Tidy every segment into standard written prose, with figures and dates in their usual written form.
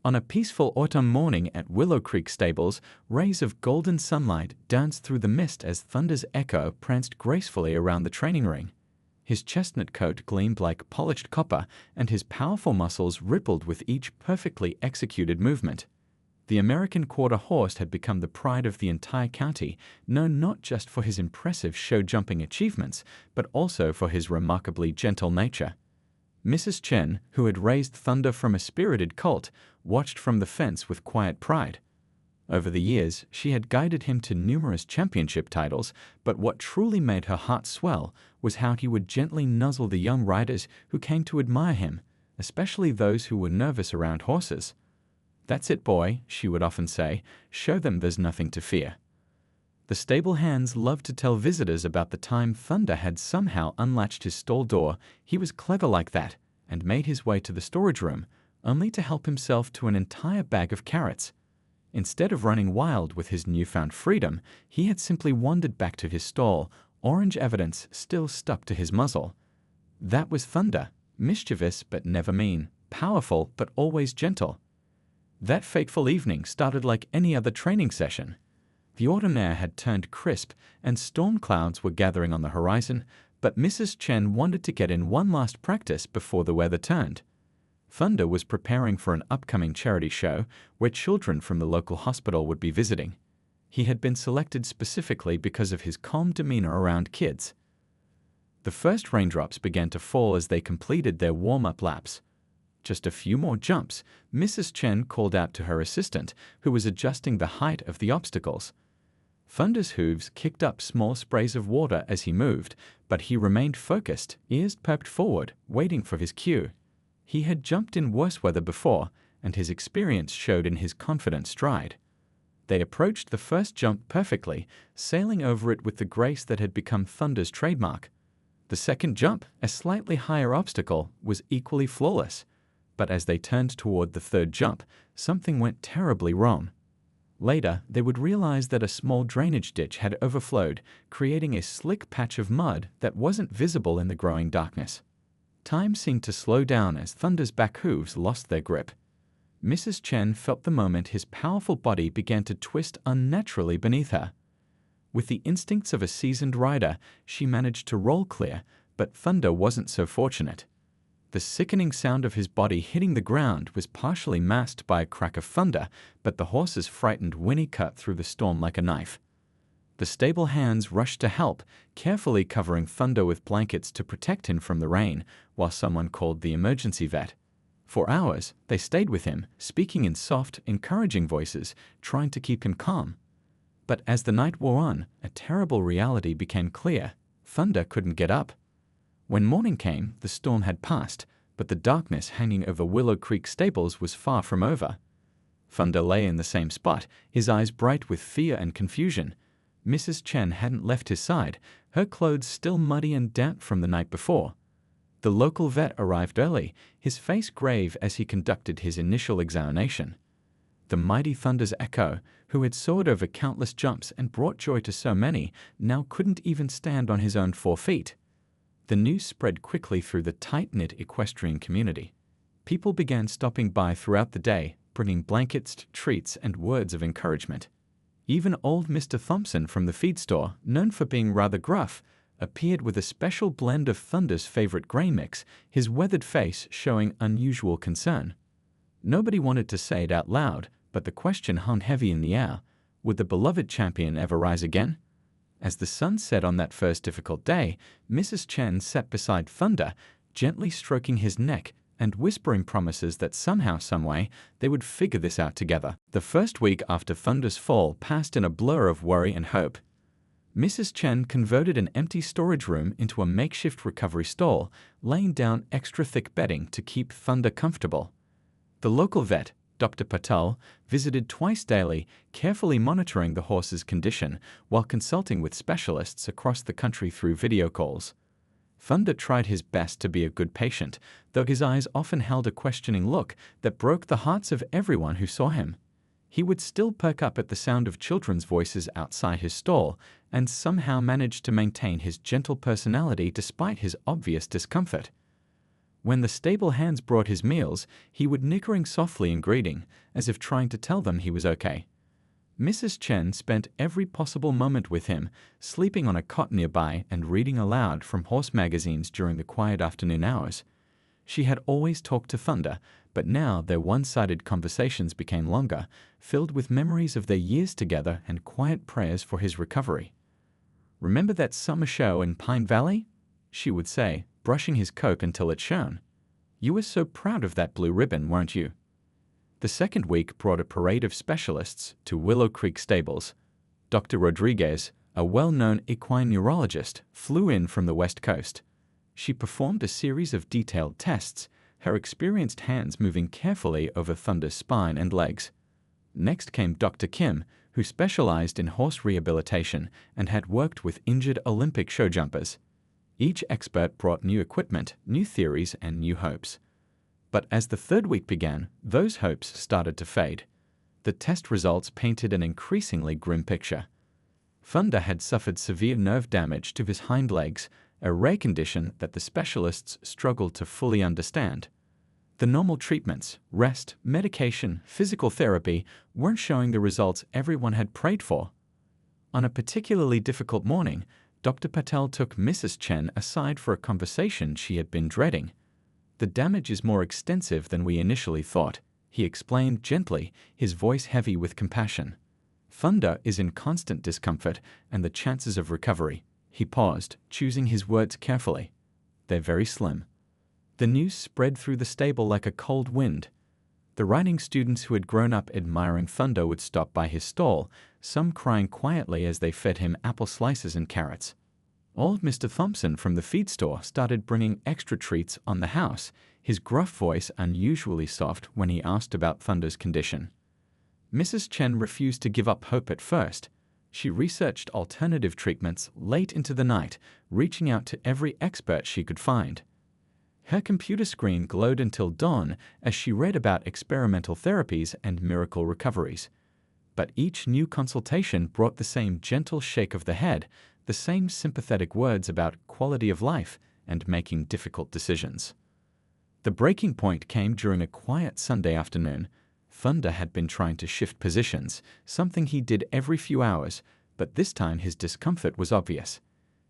On a peaceful autumn morning at Willow Creek Stables, rays of golden sunlight danced through the mist as Thunder's Echo pranced gracefully around the training ring. His chestnut coat gleamed like polished copper, and his powerful muscles rippled with each perfectly executed movement. The American Quarter Horse had become the pride of the entire county, known not just for his impressive show-jumping achievements, but also for his remarkably gentle nature. Mrs. Chen, who had raised Thunder from a spirited colt, watched from the fence with quiet pride. Over the years, she had guided him to numerous championship titles, but what truly made her heart swell was how he would gently nuzzle the young riders who came to admire him, especially those who were nervous around horses. "That's it, boy," she would often say. "Show them there's nothing to fear." The stable hands loved to tell visitors about the time Thunder had somehow unlatched his stall door. He was clever like that, and made his way to the storage room, only to help himself to an entire bag of carrots. Instead of running wild with his newfound freedom, he had simply wandered back to his stall, orange evidence still stuck to his muzzle. That was Thunder, mischievous but never mean, powerful but always gentle. That fateful evening started like any other training session. The autumn air had turned crisp, and storm clouds were gathering on the horizon, but Mrs. Chen wanted to get in one last practice before the weather turned. Thunder was preparing for an upcoming charity show where children from the local hospital would be visiting. He had been selected specifically because of his calm demeanor around kids. The first raindrops began to fall as they completed their warm-up laps. Just a few more jumps, Mrs. Chen called out to her assistant, who was adjusting the height of the obstacles. Thunder's hooves kicked up small sprays of water as he moved, but he remained focused, ears perked forward, waiting for his cue. He had jumped in worse weather before, and his experience showed in his confident stride. They approached the first jump perfectly, sailing over it with the grace that had become Thunder's trademark. The second jump, a slightly higher obstacle, was equally flawless. But as they turned toward the third jump, something went terribly wrong. Later, they would realize that a small drainage ditch had overflowed, creating a slick patch of mud that wasn't visible in the growing darkness. Time seemed to slow down as Thunder's back hooves lost their grip. Mrs. Chen felt the moment his powerful body began to twist unnaturally beneath her. With the instincts of a seasoned rider, she managed to roll clear, but Thunder wasn't so fortunate. The sickening sound of his body hitting the ground was partially masked by a crack of thunder, but the horse's frightened whinny cut through the storm like a knife. The stable hands rushed to help, carefully covering Thunder with blankets to protect him from the rain, while someone called the emergency vet. For hours, they stayed with him, speaking in soft, encouraging voices, trying to keep him calm. But as the night wore on, a terrible reality became clear. Thunder couldn't get up. When morning came, the storm had passed, but the darkness hanging over Willow Creek Stables was far from over. Thunder lay in the same spot, his eyes bright with fear and confusion. Mrs. Chen hadn't left his side, her clothes still muddy and damp from the night before. The local vet arrived early, his face grave as he conducted his initial examination. The mighty Thunder's Echo, who had soared over countless jumps and brought joy to so many, now couldn't even stand on his own 4 feet. The news spread quickly through the tight-knit equestrian community. People began stopping by throughout the day, bringing blankets, treats, and words of encouragement. Even old Mr. Thompson from the feed store, known for being rather gruff, appeared with a special blend of Thunder's favorite grain mix, his weathered face showing unusual concern. Nobody wanted to say it out loud, but the question hung heavy in the air. Would the beloved champion ever rise again? As the sun set on that first difficult day, Mrs. Chen sat beside Thunder, gently stroking his neck and whispering promises that somehow, someway, they would figure this out together. The first week after Thunder's fall passed in a blur of worry and hope. Mrs. Chen converted an empty storage room into a makeshift recovery stall, laying down extra thick bedding to keep Thunder comfortable. The local vet, Dr. Patel, visited twice daily, carefully monitoring the horse's condition while consulting with specialists across the country through video calls. Thunder tried his best to be a good patient, though his eyes often held a questioning look that broke the hearts of everyone who saw him. He would still perk up at the sound of children's voices outside his stall and somehow managed to maintain his gentle personality despite his obvious discomfort. When the stable hands brought his meals, he would nickering softly in greeting, as if trying to tell them he was okay. Mrs. Chen spent every possible moment with him, sleeping on a cot nearby and reading aloud from horse magazines during the quiet afternoon hours. She had always talked to Thunder, but now their one-sided conversations became longer, filled with memories of their years together and quiet prayers for his recovery. "Remember that summer show in Pine Valley?" she would say, brushing his coat until it shone. "You were so proud of that blue ribbon, weren't you?" The second week brought a parade of specialists to Willow Creek Stables. Dr. Rodriguez, a well-known equine neurologist, flew in from the West Coast. She performed a series of detailed tests, her experienced hands moving carefully over Thunder's spine and legs. Next came Dr. Kim, who specialized in horse rehabilitation and had worked with injured Olympic show jumpers. Each expert brought new equipment, new theories, and new hopes. But as the third week began, those hopes started to fade. The test results painted an increasingly grim picture. Thunder had suffered severe nerve damage to his hind legs, a rare condition that the specialists struggled to fully understand. The normal treatments, rest, medication, physical therapy, weren't showing the results everyone had prayed for. On a particularly difficult morning, Dr. Patel took Mrs. Chen aside for a conversation she had been dreading. "The damage is more extensive than we initially thought," he explained gently, his voice heavy with compassion. "Thunder is in constant discomfort, and the chances of recovery," he paused, choosing his words carefully, "they're very slim." The news spread through the stable like a cold wind. The riding students who had grown up admiring Thunder would stop by his stall, some crying quietly as they fed him apple slices and carrots. Old Mr. Thompson from the feed store started bringing extra treats on the house, his gruff voice unusually soft when he asked about Thunder's condition. Mrs. Chen refused to give up hope at first. She researched alternative treatments late into the night, reaching out to every expert she could find. Her computer screen glowed until dawn as she read about experimental therapies and miracle recoveries. But each new consultation brought the same gentle shake of the head, the same sympathetic words about quality of life and making difficult decisions. The breaking point came during a quiet Sunday afternoon. Thunder had been trying to shift positions, something he did every few hours, but this time his discomfort was obvious.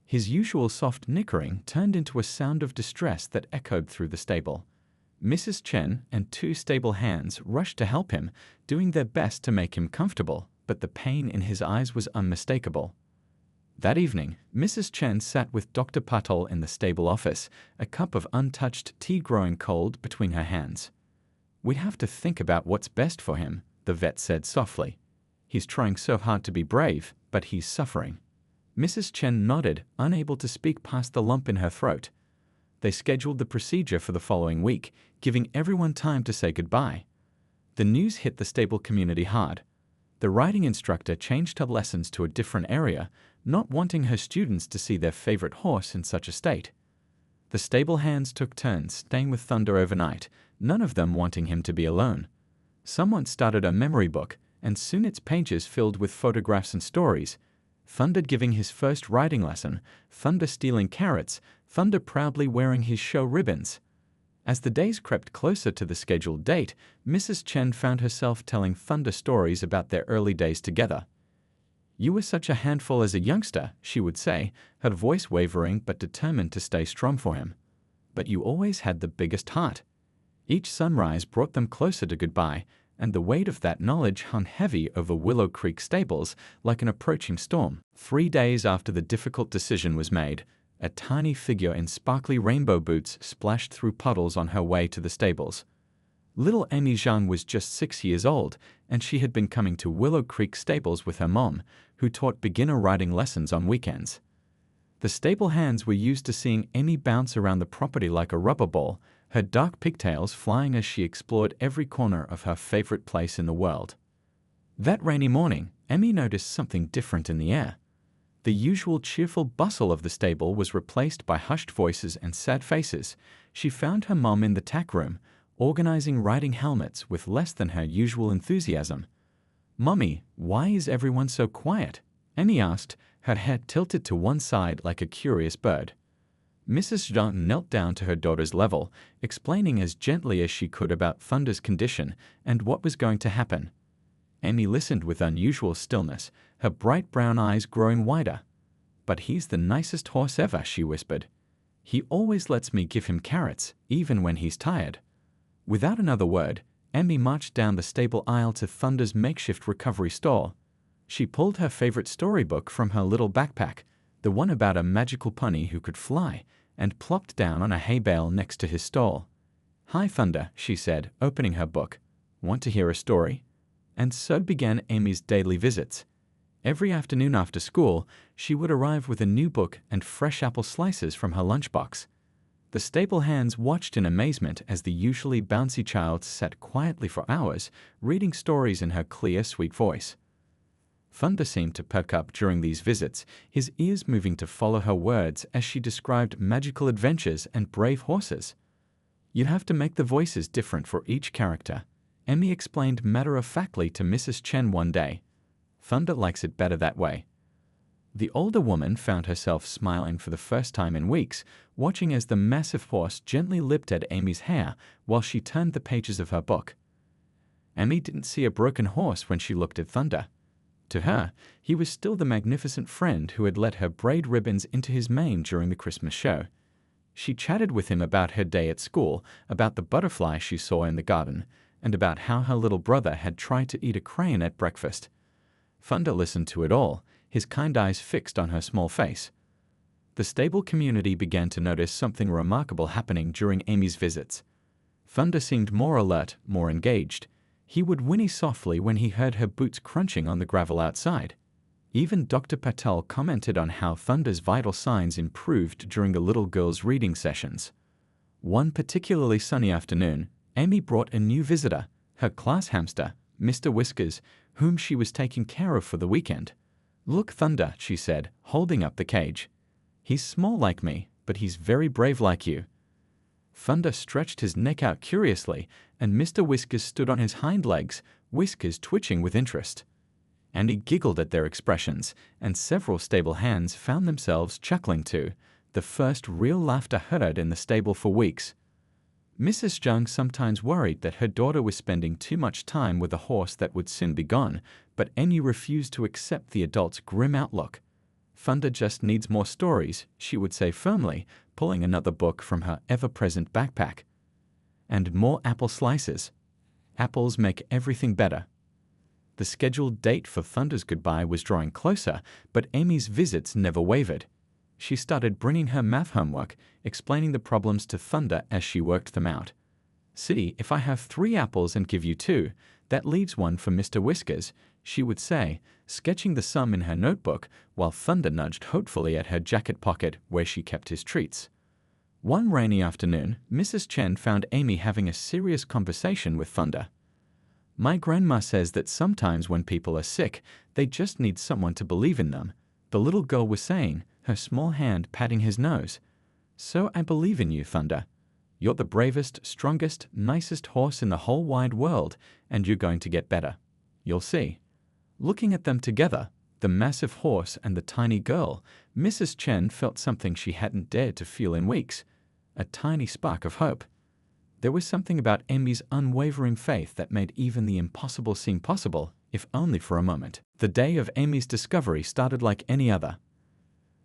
His usual soft nickering turned into a sound of distress that echoed through the stable. Mrs. Chen and two stable hands rushed to help him, doing their best to make him comfortable, but the pain in his eyes was unmistakable. That evening, Mrs. Chen sat with Dr. Patel in the stable office, a cup of untouched tea growing cold between her hands. "We have to think about what's best for him," the vet said softly. "He's trying so hard to be brave, but he's suffering." Mrs. Chen nodded, unable to speak past the lump in her throat. They scheduled the procedure for the following week, giving everyone time to say goodbye. The news hit the stable community hard. The riding instructor changed her lessons to a different area, not wanting her students to see their favorite horse in such a state. The stable hands took turns staying with Thunder overnight, none of them wanting him to be alone. Someone started a memory book, and soon its pages filled with photographs and stories. Thunder giving his first riding lesson, Thunder stealing carrots, Thunder proudly wearing his show ribbons. As the days crept closer to the scheduled date, Mrs. Chen found herself telling Thunder stories about their early days together. "You were such a handful as a youngster," she would say, her voice wavering but determined to stay strong for him. "But you always had the biggest heart." Each sunrise brought them closer to goodbye, and the weight of that knowledge hung heavy over Willow Creek Stables like an approaching storm. 3 days after the difficult decision was made, a tiny figure in sparkly rainbow boots splashed through puddles on her way to the stables. Little Amy Zhang was just 6 years old, and she had been coming to Willow Creek Stables with her mom, who taught beginner riding lessons on weekends. The stable hands were used to seeing Amy bounce around the property like a rubber ball, her dark pigtails flying as she explored every corner of her favorite place in the world. That rainy morning, Amy noticed something different in the air. The usual cheerful bustle of the stable was replaced by hushed voices and sad faces. She found her mom in the tack room, organizing riding helmets with less than her usual enthusiasm. "Mommy, why is everyone so quiet?" Amy asked, her head tilted to one side like a curious bird. Mrs. Zhang knelt down to her daughter's level, explaining as gently as she could about Thunder's condition and what was going to happen. Amy listened with unusual stillness, her bright brown eyes growing wider. "But he's the nicest horse ever," she whispered. "He always lets me give him carrots, even when he's tired." Without another word, Amy marched down the stable aisle to Thunder's makeshift recovery stall. She pulled her favorite storybook from her little backpack, the one about a magical pony who could fly, and plopped down on a hay bale next to his stall. "Hi, Thunder," she said, opening her book. "Want to hear a story?" And so began Amy's daily visits. Every afternoon after school, she would arrive with a new book and fresh apple slices from her lunchbox. The stable hands watched in amazement as the usually bouncy child sat quietly for hours, reading stories in her clear, sweet voice. Thunder seemed to perk up during these visits, his ears moving to follow her words as she described magical adventures and brave horses. "You have to make the voices different for each character," Emmy explained matter-of-factly to Mrs. Chen one day. "Thunder likes it better that way." The older woman found herself smiling for the first time in weeks, watching as the massive horse gently lipped at Amy's hair while she turned the pages of her book. Amy didn't see a broken horse when she looked at Thunder. To her, he was still the magnificent friend who had let her braid ribbons into his mane during the Christmas show. She chatted with him about her day at school, about the butterfly she saw in the garden, and about how her little brother had tried to eat a crane at breakfast. Thunder listened to it all, his kind eyes fixed on her small face. The stable community began to notice something remarkable happening during Amy's visits. Thunder seemed more alert, more engaged. He would whinny softly when he heard her boots crunching on the gravel outside. Even Dr. Patel commented on how Thunder's vital signs improved during the little girl's reading sessions. One particularly sunny afternoon, Amy brought a new visitor, her class hamster, Mr. Whiskers, whom she was taking care of for the weekend. "Look, Thunder," she said, holding up the cage. "He's small like me, but he's very brave like you." Thunder stretched his neck out curiously, and Mr. Whiskers stood on his hind legs, whiskers twitching with interest. Andy giggled at their expressions, and several stable hands found themselves chuckling too, the first real laughter heard in the stable for weeks. Mrs. Zhang sometimes worried that her daughter was spending too much time with a horse that would soon be gone, but Amy refused to accept the adult's grim outlook. "Thunder just needs more stories," she would say firmly, pulling another book from her ever-present backpack. "And more apple slices. Apples make everything better." The scheduled date for Thunder's goodbye was drawing closer, but Amy's visits never wavered. She started bringing her math homework, explaining the problems to Thunder as she worked them out. "See, if I have 3 apples and give you 2, that leaves 1 for Mr. Whiskers," she would say, sketching the sum in her notebook while Thunder nudged hopefully at her jacket pocket where she kept his treats. One rainy afternoon, Mrs. Chen found Amy having a serious conversation with Thunder. "My grandma says that sometimes when people are sick, they just need someone to believe in them," the little girl was saying, her small hand patting his nose. "So I believe in you, Thunder. You're the bravest, strongest, nicest horse in the whole wide world, and you're going to get better. You'll see." Looking at them together, the massive horse and the tiny girl, Mrs. Chen felt something she hadn't dared to feel in weeks, a tiny spark of hope. There was something about Amy's unwavering faith that made even the impossible seem possible, if only for a moment. The day of Amy's discovery started like any other.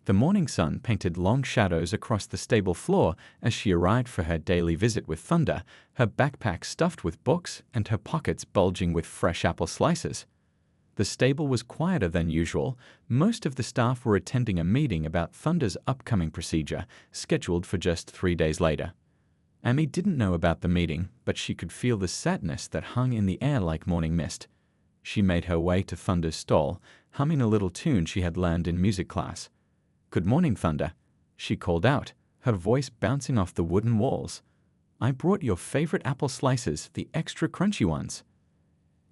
The morning sun painted long shadows across the stable floor as she arrived for her daily visit with Thunder, her backpack stuffed with books and her pockets bulging with fresh apple slices. The stable was quieter than usual. Most of the staff were attending a meeting about Thunder's upcoming procedure, scheduled for just 3 days later. Amy didn't know about the meeting, but she could feel the sadness that hung in the air like morning mist. She made her way to Thunder's stall, humming a little tune she had learned in music class. "Good morning, Thunder," she called out, her voice bouncing off the wooden walls. "I brought your favorite apple slices, the extra crunchy ones."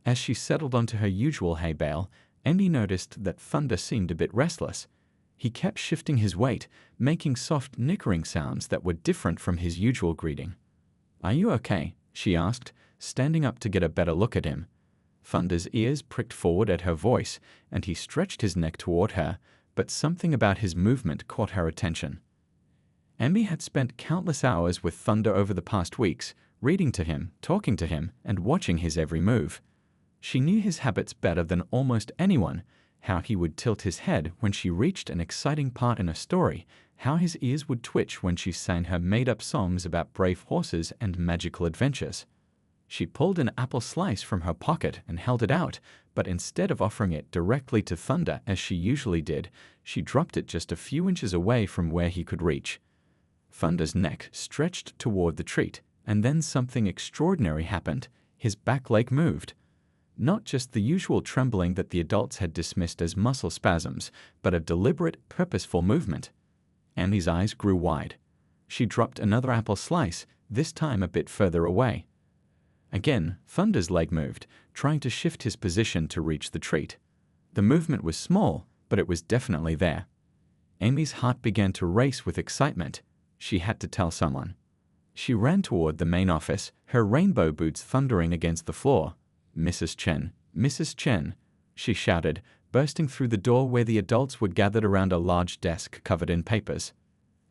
As she settled onto her usual hay bale, Amy noticed that Thunder seemed a bit restless. He kept shifting his weight, making soft nickering sounds that were different from his usual greeting. "Are you okay?" she asked, standing up to get a better look at him. Thunder's ears pricked forward at her voice, and he stretched his neck toward her, but something about his movement caught her attention. Emmy had spent countless hours with Thunder over the past weeks, reading to him, talking to him, and watching his every move. She knew his habits better than almost anyone, how he would tilt his head when she reached an exciting part in a story, how his ears would twitch when she sang her made-up songs about brave horses and magical adventures. She pulled an apple slice from her pocket and held it out, but instead of offering it directly to Thunder as she usually did, she dropped it just a few inches away from where he could reach. Thunder's neck stretched toward the treat, and then something extraordinary happened. His back leg moved. Not just the usual trembling that the adults had dismissed as muscle spasms, but a deliberate, purposeful movement. Emmy's eyes grew wide. She dropped another apple slice, this time a bit further away. Again, Thunder's leg moved, trying to shift his position to reach the treat. The movement was small, but it was definitely there. Amy's heart began to race with excitement. She had to tell someone. She ran toward the main office, her rainbow boots thundering against the floor. "Mrs. Chen, Mrs. Chen," she shouted, bursting through the door where the adults were gathered around a large desk covered in papers.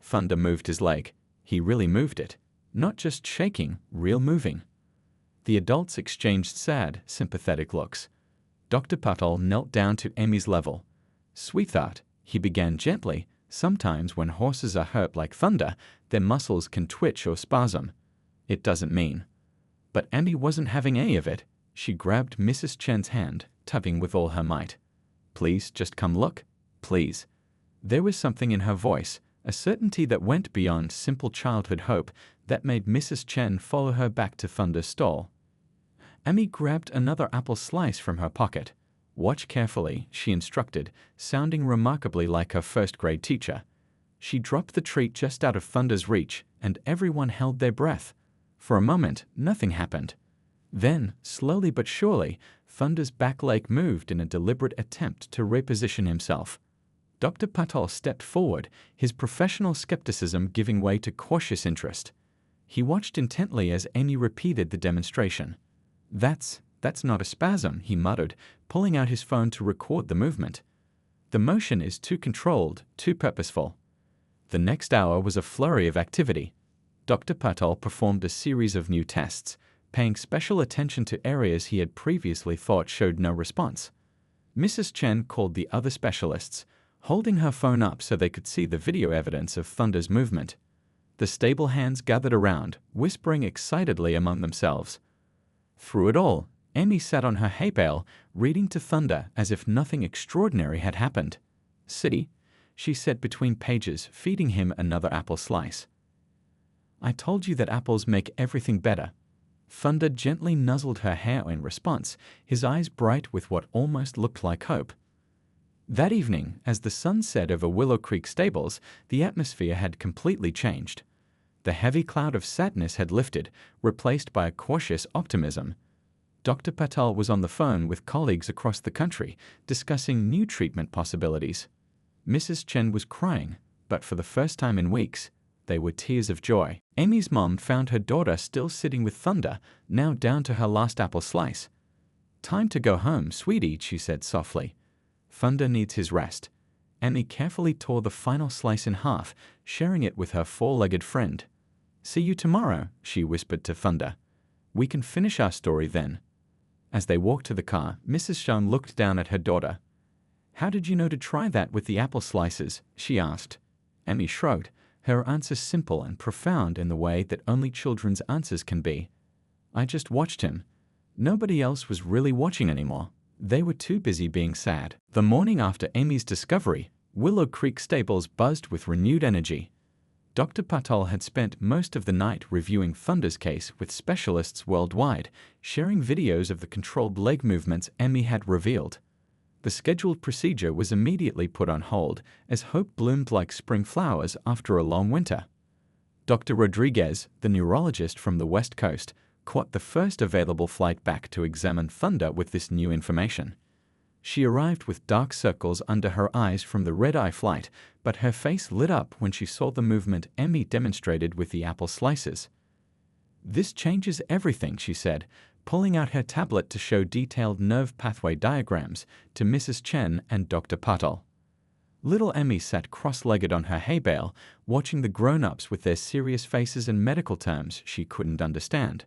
Thunder moved his leg. He really moved it. Not just shaking, real moving. The adults exchanged sad, sympathetic looks. Dr. Patel knelt down to Emmy's level. "Sweetheart," he began gently, "sometimes when horses are hurt like Thunder, their muscles can twitch or spasm. It doesn't mean." But Emmy wasn't having any of it. She grabbed Mrs. Chen's hand, tugging with all her might. "Please, just come look. Please." There was something in her voice, a certainty that went beyond simple childhood hope, that made Mrs. Chen follow her back to Thunder's stall. Emmy grabbed another apple slice from her pocket. "Watch carefully," she instructed, sounding remarkably like her first-grade teacher. She dropped the treat just out of Thunder's reach, and everyone held their breath. For a moment, nothing happened. Then, slowly but surely, Thunder's back leg moved in a deliberate attempt to reposition himself. Dr. Patel stepped forward, his professional skepticism giving way to cautious interest. He watched intently as Amy repeated the demonstration. That's not a spasm," he muttered, pulling out his phone to record the movement. "The motion is too controlled, too purposeful." The next hour was a flurry of activity. Dr. Patel performed a series of new tests, paying special attention to areas he had previously thought showed no response. Mrs. Chen called the other specialists, holding her phone up so they could see the video evidence of Thunder's movement. The stable hands gathered around, whispering excitedly among themselves. Through it all, Amy sat on her hay bale, reading to Thunder as if nothing extraordinary had happened. "See," she said between pages, feeding him another apple slice. "I told you that apples make everything better." Thunder gently nuzzled her hair in response, his eyes bright with what almost looked like hope. That evening, as the sun set over Willow Creek stables, the atmosphere had completely changed. The heavy cloud of sadness had lifted, replaced by a cautious optimism. Dr. Patel was on the phone with colleagues across the country, discussing new treatment possibilities. Mrs. Chen was crying, but for the first time in weeks, they were tears of joy. Amy's mom found her daughter still sitting with Thunder, now down to her last apple slice. "Time to go home, sweetie," she said softly. "Thunder needs his rest." Amy carefully tore the final slice in half, sharing it with her four-legged friend. "See you tomorrow," she whispered to Thunder. "We can finish our story then." As they walked to the car, Mrs. Chen looked down at her daughter. "How did you know to try that with the apple slices?" she asked. Amy shrugged, her answer simple and profound in the way that only children's answers can be. "I just watched him." Nobody else was really watching anymore. They were too busy being sad. The morning after Amy's discovery, Willow Creek stables buzzed with renewed energy. Dr. Patel had spent most of the night reviewing Thunder's case with specialists worldwide, sharing videos of the controlled leg movements Amy had revealed. The scheduled procedure was immediately put on hold, as hope bloomed like spring flowers after a long winter. Dr. Rodriguez, the neurologist from the West Coast, caught the first available flight back to examine Thunder with this new information. She arrived with dark circles under her eyes from the red-eye flight, but her face lit up when she saw the movement Amy demonstrated with the apple slices. "This changes everything," she said, pulling out her tablet to show detailed nerve pathway diagrams to Mrs. Chen and Dr. Patel. Little Emmy sat cross-legged on her hay bale, watching the grown-ups with their serious faces and medical terms she couldn't understand.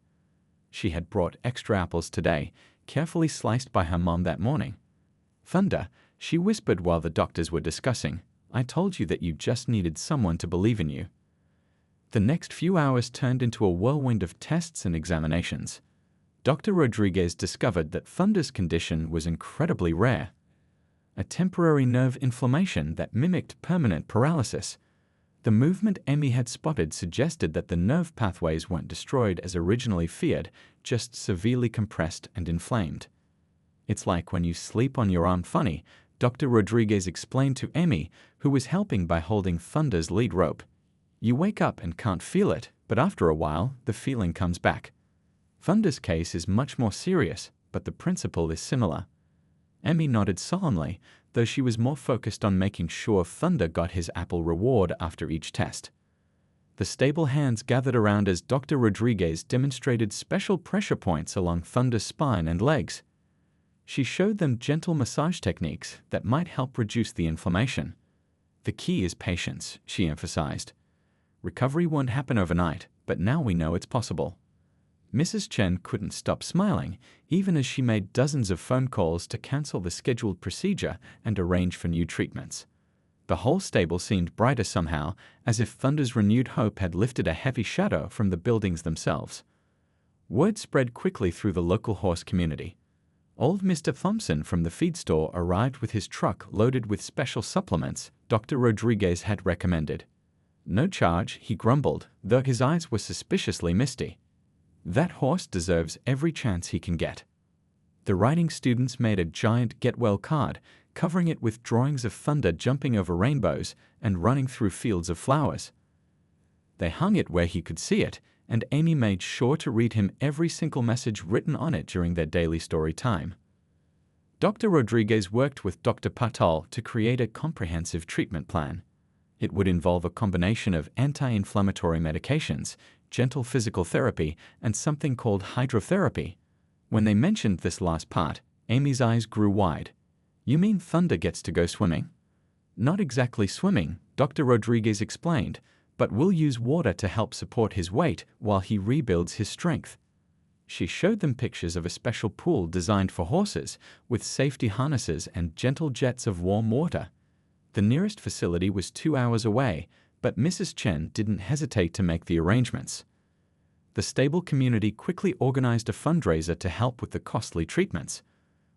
She had brought extra apples today, carefully sliced by her mom that morning. "Thunder," she whispered while the doctors were discussing, "I told you that you just needed someone to believe in you." The next few hours turned into a whirlwind of tests and examinations. Dr. Rodriguez discovered that Thunder's condition was incredibly rare. A temporary nerve inflammation that mimicked permanent paralysis. The movement Emmy had spotted suggested that the nerve pathways weren't destroyed as originally feared, just severely compressed and inflamed. "It's like when you sleep on your arm funny," Dr. Rodriguez explained to Emmy, who was helping by holding Thunder's lead rope. "You wake up and can't feel it, but after a while, the feeling comes back." Thunder's case is much more serious, but the principle is similar. Emmy nodded solemnly, though she was more focused on making sure Thunder got his apple reward after each test. The stable hands gathered around as Dr. Rodriguez demonstrated special pressure points along Thunder's spine and legs. She showed them gentle massage techniques that might help reduce the inflammation. "The key is patience," she emphasized. "Recovery won't happen overnight, but now we know it's possible." Mrs. Chen couldn't stop smiling, even as she made dozens of phone calls to cancel the scheduled procedure and arrange for new treatments. The whole stable seemed brighter somehow, as if Thunder's renewed hope had lifted a heavy shadow from the buildings themselves. Word spread quickly through the local horse community. Old Mr. Thompson from the feed store arrived with his truck loaded with special supplements Dr. Rodriguez had recommended. "No charge," he grumbled, though his eyes were suspiciously misty. "That horse deserves every chance he can get." The riding students made a giant get-well card, covering it with drawings of Thunder jumping over rainbows and running through fields of flowers. They hung it where he could see it, and Amy made sure to read him every single message written on it during their daily story time. Dr. Rodriguez worked with Dr. Patel to create a comprehensive treatment plan. It would involve a combination of anti-inflammatory medications, gentle physical therapy, and something called hydrotherapy. When they mentioned this last part, Amy's eyes grew wide. "You mean Thunder gets to go swimming?" "Not exactly swimming," Dr. Rodriguez explained, "but we'll use water to help support his weight while he rebuilds his strength." She showed them pictures of a special pool designed for horses, with safety harnesses and gentle jets of warm water. The nearest facility was 2 hours away, but Mrs. Chen didn't hesitate to make the arrangements. The stable community quickly organized a fundraiser to help with the costly treatments.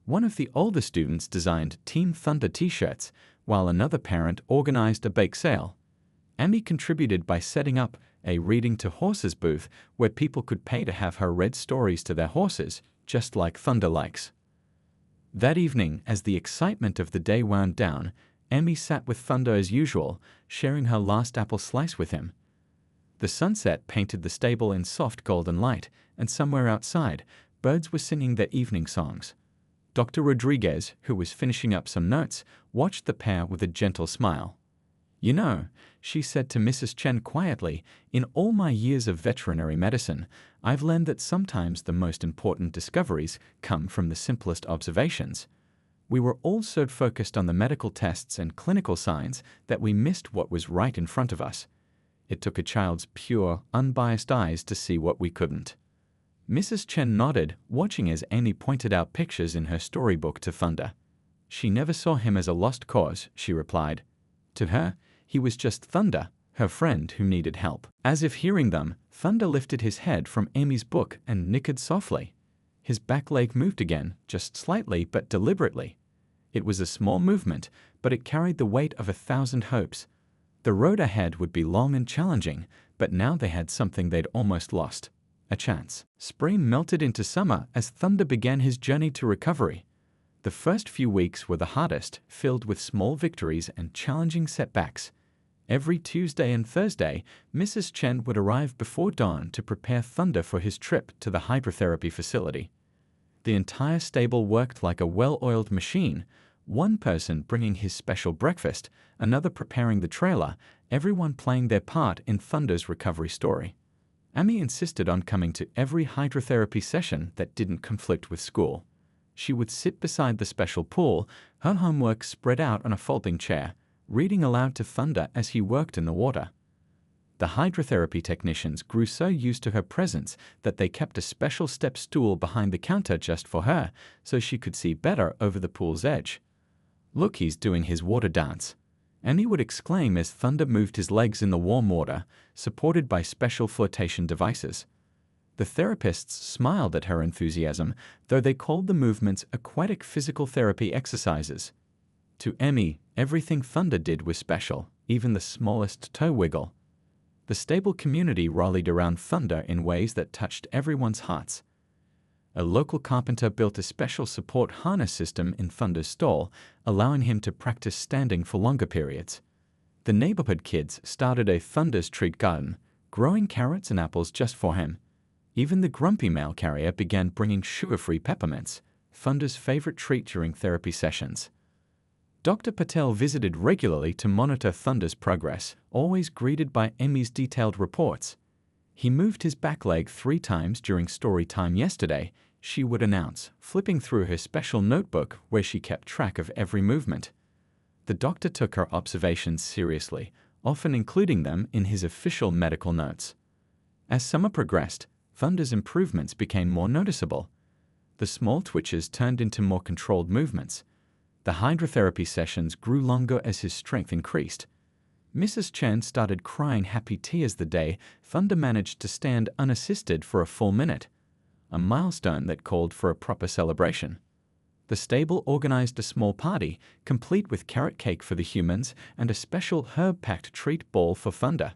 One of the older students designed Team Thunder t-shirts, while another parent organized a bake sale. Amy contributed by setting up a Reading to Horses booth where people could pay to have her read stories to their horses, just like Thunder likes. That evening, as the excitement of the day wound down, Amy sat with Thunder as usual, sharing her last apple slice with him. The sunset painted the stable in soft golden light, and somewhere outside, birds were singing their evening songs. Dr. Rodriguez, who was finishing up some notes, watched the pair with a gentle smile. "You know," she said to Mrs. Chen quietly, "in all my years of veterinary medicine, I've learned that sometimes the most important discoveries come from the simplest observations. We were all so focused on the medical tests and clinical signs that we missed what was right in front of us. It took a child's pure, unbiased eyes to see what we couldn't." Mrs. Chen nodded, watching as Amy pointed out pictures in her storybook to Thunder. "She never saw him as a lost cause," she replied. To her, he was just Thunder, her friend who needed help. As if hearing them, Thunder lifted his head from Amy's book and nickered softly. His back leg moved again, just slightly but deliberately. It was a small movement, but it carried the weight of 1,000 hopes. The road ahead would be long and challenging, but now they had something they'd almost lost. A chance. Spring melted into summer as Thunder began his journey to recovery. The first few weeks were the hardest, filled with small victories and challenging setbacks. Every Tuesday and Thursday, Mrs. Chen would arrive before dawn to prepare Thunder for his trip to the hydrotherapy facility. The entire stable worked like a well-oiled machine, one person bringing his special breakfast, another preparing the trailer, everyone playing their part in Thunder's recovery story. Amy insisted on coming to every hydrotherapy session that didn't conflict with school. She would sit beside the special pool, her homework spread out on a folding chair, reading aloud to Thunder as he worked in the water. The hydrotherapy technicians grew so used to her presence that they kept a special step stool behind the counter just for her, so she could see better over the pool's edge. "Look, he's doing his water dance," Emmy would exclaim as Thunder moved his legs in the warm water, supported by special flotation devices. The therapists smiled at her enthusiasm, though they called the movements aquatic physical therapy exercises. To Emmy, everything Thunder did was special, even the smallest toe wiggle. The stable community rallied around Thunder in ways that touched everyone's hearts. A local carpenter built a special support harness system in Thunder's stall, allowing him to practice standing for longer periods. The neighborhood kids started a Thunder's treat garden, growing carrots and apples just for him. Even the grumpy mail carrier began bringing sugar-free peppermints, Thunder's favorite treat during therapy sessions. Dr. Patel visited regularly to monitor Thunder's progress, always greeted by Emmy's detailed reports. "He moved his back leg 3 times during story time yesterday," she would announce, flipping through her special notebook where she kept track of every movement. The doctor took her observations seriously, often including them in his official medical notes. As summer progressed, Thunder's improvements became more noticeable. The small twitches turned into more controlled movements. The hydrotherapy sessions grew longer as his strength increased. Mrs. Chen started crying happy tears the day Thunder managed to stand unassisted for a full minute, a milestone that called for a proper celebration. The stable organized a small party, complete with carrot cake for the humans and a special herb-packed treat ball for Thunder.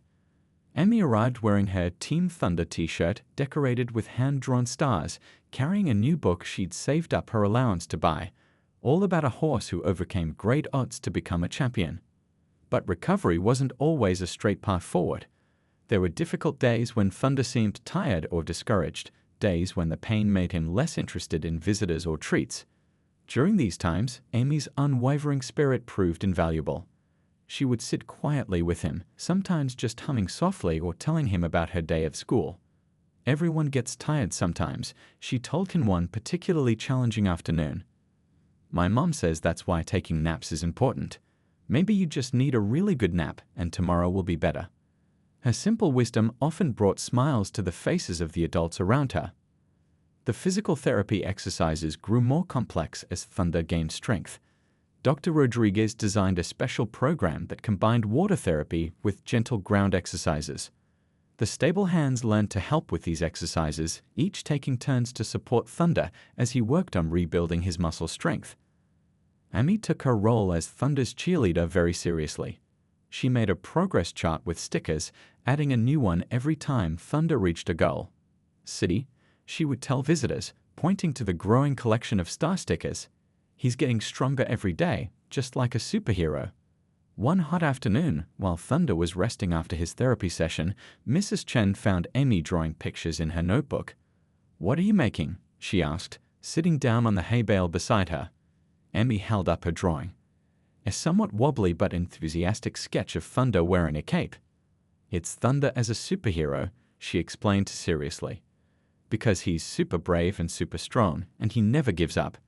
Emmy arrived wearing her Team Thunder t-shirt decorated with hand-drawn stars, carrying a new book she'd saved up her allowance to buy, all about a horse who overcame great odds to become a champion. But recovery wasn't always a straight path forward. There were difficult days when Thunder seemed tired or discouraged, days when the pain made him less interested in visitors or treats. During these times, Amy's unwavering spirit proved invaluable. She would sit quietly with him, sometimes just humming softly or telling him about her day at school. "Everyone gets tired sometimes," she told him one particularly challenging afternoon. "My mom says that's why taking naps is important. Maybe you just need a really good nap and tomorrow will be better." Her simple wisdom often brought smiles to the faces of the adults around her. The physical therapy exercises grew more complex as Thunder gained strength. Dr. Rodriguez designed a special program that combined water therapy with gentle ground exercises. The stable hands learned to help with these exercises, each taking turns to support Thunder as he worked on rebuilding his muscle strength. Amy took her role as Thunder's cheerleader very seriously. She made a progress chart with stickers, adding a new one every time Thunder reached a goal. "City," she would tell visitors, pointing to the growing collection of star stickers. "He's getting stronger every day, just like a superhero." One hot afternoon, while Thunder was resting after his therapy session, Mrs. Chen found Amy drawing pictures in her notebook. "What are you making?" she asked, sitting down on the hay bale beside her. Amy held up her drawing. A somewhat wobbly but enthusiastic sketch of Thunder wearing a cape. "It's Thunder as a superhero," she explained seriously. "Because he's super brave and super strong, and he never gives up.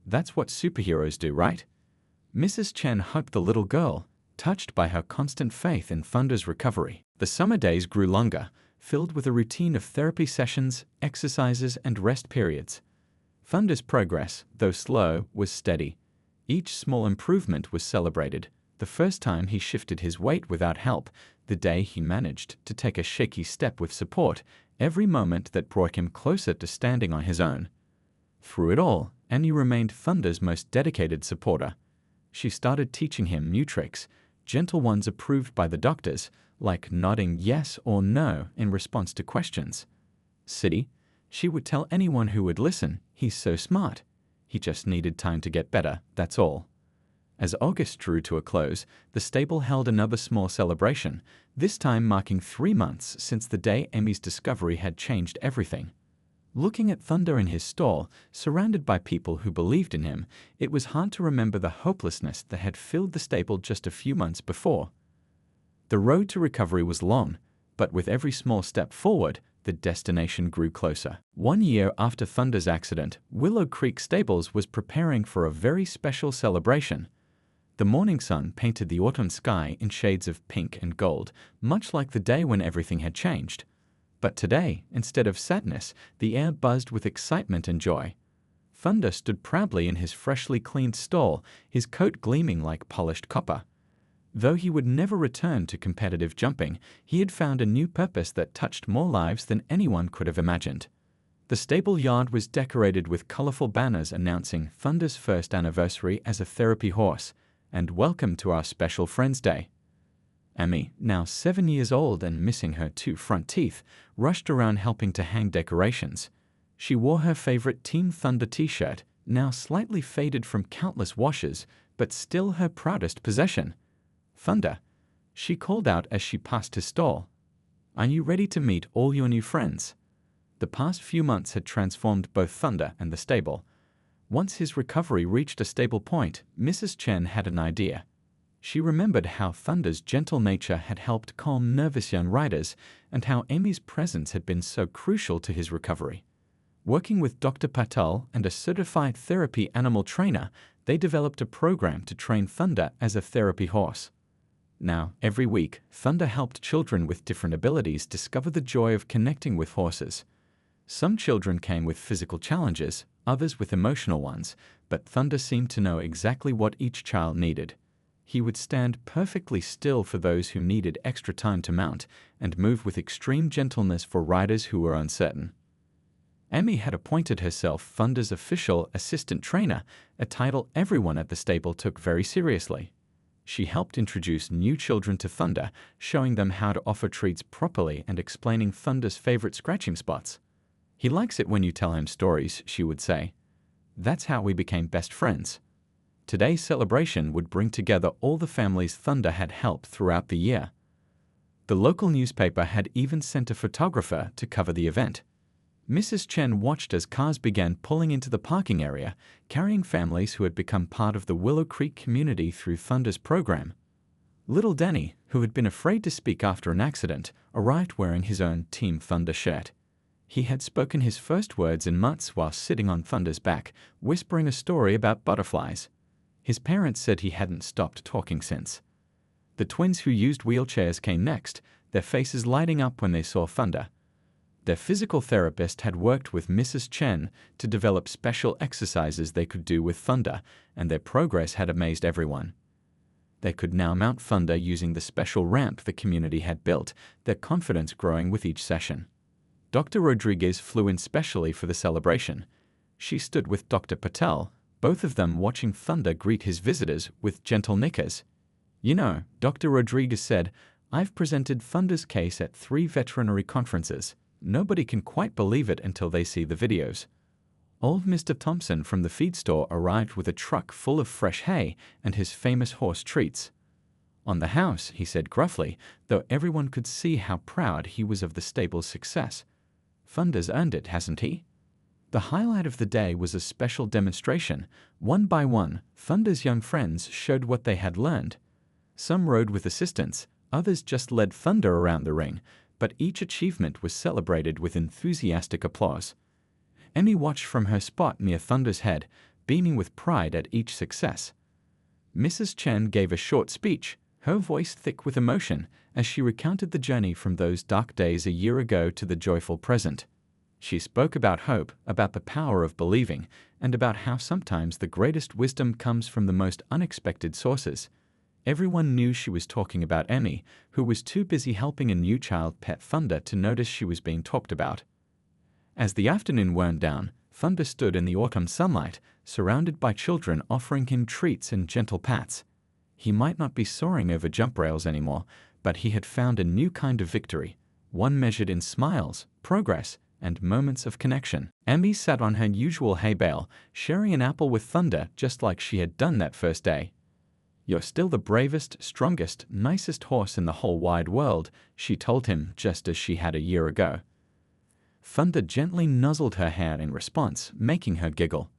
That's what superheroes do, right?" Mrs. Chen hugged the little girl, touched by her constant faith in Thunder's recovery. The summer days grew longer, filled with a routine of therapy sessions, exercises, and rest periods. Thunder's progress, though slow, was steady. Each small improvement was celebrated. The first time he shifted his weight without help, the day he managed to take a shaky step with support, every moment that brought him closer to standing on his own. Through it all, Annie remained Thunder's most dedicated supporter. She started teaching him new tricks, gentle ones approved by the doctors, like nodding yes or no in response to questions. "City," she would tell anyone who would listen, "he's so smart. He just needed time to get better, that's all." As August drew to a close, the stable held another small celebration, this time marking 3 months since the day Emmy's discovery had changed everything. Looking at Thunder in his stall, surrounded by people who believed in him, it was hard to remember the hopelessness that had filled the stable just a few months before. The road to recovery was long, but with every small step forward, the destination grew closer. 1 year after Thunder's accident, Willow Creek Stables was preparing for a very special celebration. The morning sun painted the autumn sky in shades of pink and gold, much like the day when everything had changed. But today, instead of sadness, the air buzzed with excitement and joy. Thunder stood proudly in his freshly cleaned stall, his coat gleaming like polished copper. Though he would never return to competitive jumping, he had found a new purpose that touched more lives than anyone could have imagined. The stable yard was decorated with colorful banners announcing Thunder's first anniversary as a therapy horse, and welcome to our special Friends Day. Amy, now 7 years old and missing her 2 front teeth, rushed around helping to hang decorations. She wore her favorite Team Thunder t-shirt, now slightly faded from countless washes, but still her proudest possession. Thunder, she called out as she passed his stall. Are you ready to meet all your new friends? The past few months had transformed both Thunder and the stable. Once his recovery reached a stable point, Mrs. Chen had an idea. She remembered how Thunder's gentle nature had helped calm nervous young riders, and how Amy's presence had been so crucial to his recovery. Working with Dr. Patel and a certified therapy animal trainer, they developed a program to train Thunder as a therapy horse. Now, every week, Thunder helped children with different abilities discover the joy of connecting with horses. Some children came with physical challenges, others with emotional ones, but Thunder seemed to know exactly what each child needed. He would stand perfectly still for those who needed extra time to mount, and move with extreme gentleness for riders who were uncertain. Amy had appointed herself Thunder's official assistant trainer, a title everyone at the stable took very seriously. She helped introduce new children to Thunder, showing them how to offer treats properly and explaining Thunder's favorite scratching spots. He likes it when you tell him stories, she would say. That's how we became best friends. Today's celebration would bring together all the families Thunder had helped throughout the year. The local newspaper had even sent a photographer to cover the event. Mrs. Chen watched as cars began pulling into the parking area, carrying families who had become part of the Willow Creek community through Thunder's program. Little Danny, who had been afraid to speak after an accident, arrived wearing his own Team Thunder shirt. He had spoken his first words in months while sitting on Thunder's back, whispering a story about butterflies. His parents said he hadn't stopped talking since. The twins who used wheelchairs came next, their faces lighting up when they saw Thunder. Their physical therapist had worked with Mrs. Chen to develop special exercises they could do with Thunder, and their progress had amazed everyone. They could now mount Thunder using the special ramp the community had built, their confidence growing with each session. Dr. Rodriguez flew in specially for the celebration. She stood with Dr. Patel, both of them watching Thunder greet his visitors with gentle nickers. You know, Dr. Rodriguez said, I've presented Thunder's case at 3 veterinary conferences. Nobody can quite believe it until they see the videos. Old Mr. Thompson from the feed store arrived with a truck full of fresh hay and his famous horse treats. On the house, he said gruffly, though everyone could see how proud he was of the stable's success. Thunder's earned it, hasn't he? The highlight of the day was a special demonstration. One by one, Thunder's young friends showed what they had learned. Some rode with assistants, others just led Thunder around the ring, but each achievement was celebrated with enthusiastic applause. Emmy watched from her spot near Thunder's head, beaming with pride at each success. Mrs. Chen gave a short speech, her voice thick with emotion, as she recounted the journey from those dark days a year ago to the joyful present. She spoke about hope, about the power of believing, and about how sometimes the greatest wisdom comes from the most unexpected sources. Everyone knew she was talking about Emmy, who was too busy helping a new child pet Thunder to notice she was being talked about. As the afternoon wound down, Thunder stood in the autumn sunlight, surrounded by children offering him treats and gentle pats. He might not be soaring over jump rails anymore, but he had found a new kind of victory, one measured in smiles, progress, and moments of connection. Emmy sat on her usual hay bale, sharing an apple with Thunder just like she had done that first day. You're still the bravest, strongest, nicest horse in the whole wide world, she told him just as she had a year ago. Thunder gently nuzzled her hair in response, making her giggle.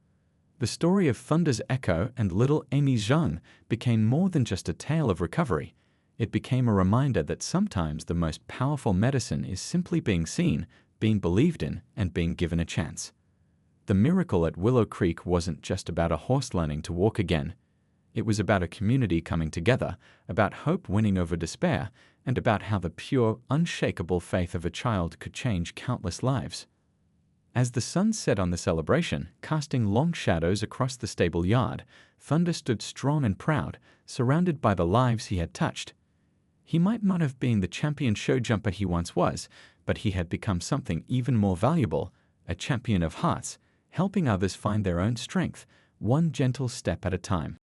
The story of Thunder's echo and little Amy Zhang became more than just a tale of recovery. It became a reminder that sometimes the most powerful medicine is simply being seen, being believed in, and being given a chance. The miracle at Willow Creek wasn't just about a horse learning to walk again. It was about a community coming together, about hope winning over despair, and about how the pure, unshakable faith of a child could change countless lives. As the sun set on the celebration, casting long shadows across the stable yard, Thunder stood strong and proud, surrounded by the lives he had touched. He might not have been the champion show jumper he once was, but he had become something even more valuable, a champion of hearts, helping others find their own strength, one gentle step at a time.